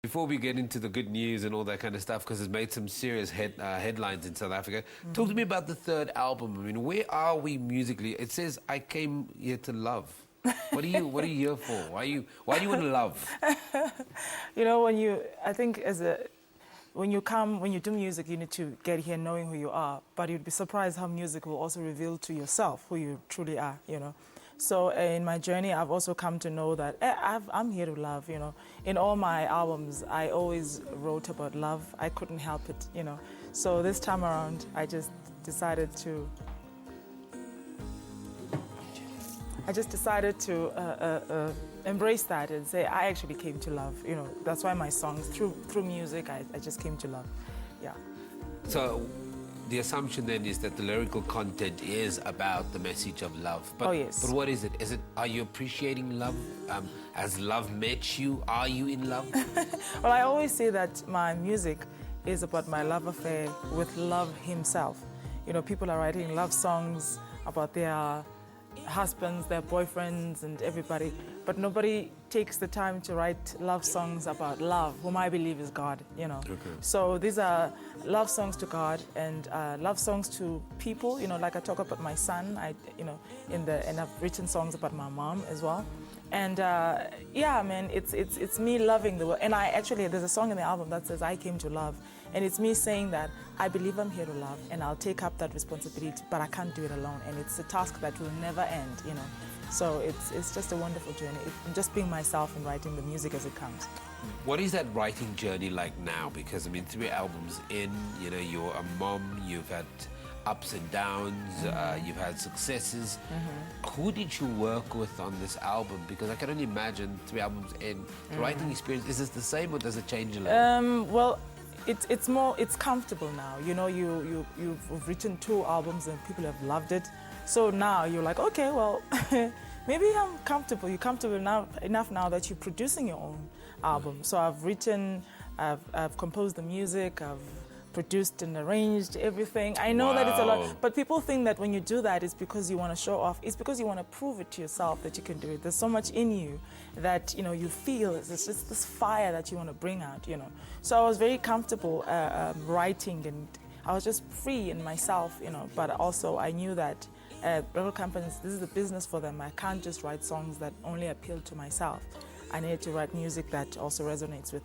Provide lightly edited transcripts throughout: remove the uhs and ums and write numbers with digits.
Before we get into the good news and all that kind of stuff, because it's made some serious headlines in South Africa, talk to me about the third album. I mean, where are we musically? It says, "I came here to love." What are you here for? Why do you want to love? You know, when you do music, you need to get here knowing who you are. But you'd be surprised how music will also reveal to yourself who you truly are. You know. So in my journey, I've also come to know that I'm here to love, you know. In all my albums, I always wrote about love. I couldn't help it, you know. So this time around, I just decided to embrace that and say, I actually came to love, you know. That's why my songs, through music, I just came to love, yeah. So the assumption then is that the lyrical content is about the message of love. But, oh, yes. But what is it? Are you appreciating love? Has love met you? Are you in love? Well, I always say that my music is about my love affair with love himself. You know, people are writing love songs about their husbands, their boyfriends, and everybody. But nobody takes the time to write love songs about love, whom I believe is God, you know. Okay. So these are love songs to God and love songs to people, you know, like I talk about my son, and I've written songs about my mom as well. And yeah, man, it's me loving the world. And there's a song in the album that says, I came to love. And it's me saying that I believe I'm here to love and I'll take up that responsibility, but I can't do it alone. And it's a task that will never end, you know. So it's just a wonderful journey. I'm just being myself and writing the music as it comes. What is that writing journey like now? Because, I mean, 3 albums in, you know, you're a mom, you've had ups and downs, you've had successes. Who did you work with on this album? Because I can only imagine 3 albums in, the writing experience, is this the same or does it change a little? Well, it's comfortable now. You know, you've written 2 albums and people have loved it. So now you're like, okay, well, maybe I'm comfortable. You're comfortable enough now that you're producing your own album. So I've composed the music, I've produced and arranged everything. I know that it's a lot, but people think that when you do that, it's because you want to show off. It's because you want to prove it to yourself that you can do it. There's so much in you that, you know, you feel. It's just this fire that you want to bring out, you know. So I was very comfortable writing, and I was just free in myself, you know. But also I knew that record companies, this is a business for them. I can't just write songs that only appeal to myself. I need to write music that also resonates with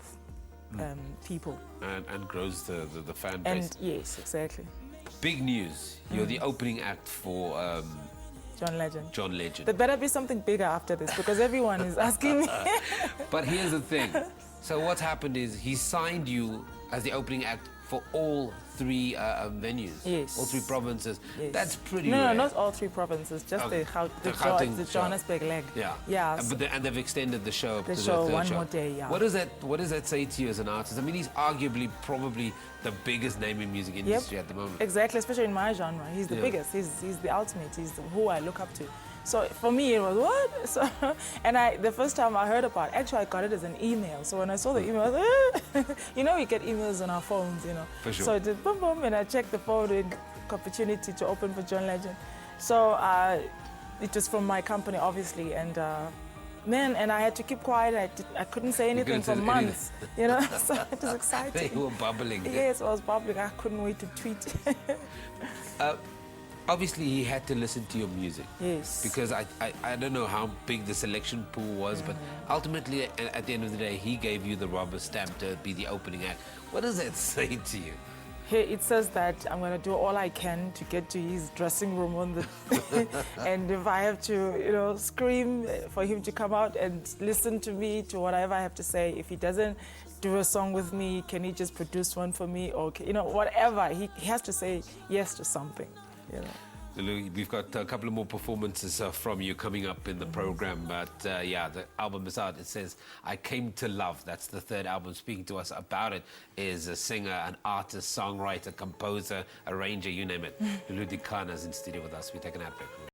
people. And grows the fan base. And yes, exactly. Big news. You're the opening act for John Legend. John Legend. There better be something bigger after this because everyone is asking me. But here's the thing. So what's happened is he signed you as the opening act for all 3 venues. Yes. All 3 provinces. Yes. That's pretty No, rare. not all 3 provinces, just the Johannesburg leg. Yeah. Yeah. And they've extended the show The to show the 3rd one show. more day, yeah. What does that say to you as an artist? I mean, he's arguably probably the biggest name in music industry at the moment. Exactly, especially in my genre. He's the biggest. He's the ultimate. He's who I look up to. So for me, it was what? So, and the first time I heard about it, actually I got it as an email. So when I saw the email, I was like, you know, we get emails on our phones, you know. For sure. So I did boom, boom, and I checked the phone and opportunity to open for John Legend. So it was from my company, obviously, and man, and I had to keep quiet. I couldn't say anything for months, you know. So it was exciting. You were bubbling. Yes, I was bubbling. I couldn't wait to tweet. Obviously, he had to listen to your music. Yes. Because I don't know how big the selection pool was, but ultimately, at the end of the day, he gave you the rubber stamp to be the opening act. What does that say to you? It says that I'm going to do all I can to get to his dressing room and if I have to, you know, scream for him to come out and listen to me, to whatever I have to say. If he doesn't do a song with me, can he just produce one for me? Or, you know, whatever. He has to say yes to something. You know. Lulu, we've got a couple of more performances from you coming up in the program, but yeah, the album is out. It says, I Came to Love. That's the 3rd album. Speaking to us about it is a singer, an artist, songwriter, composer, arranger, you name it. Lulu Dikana is in studio with us. We take an ad break.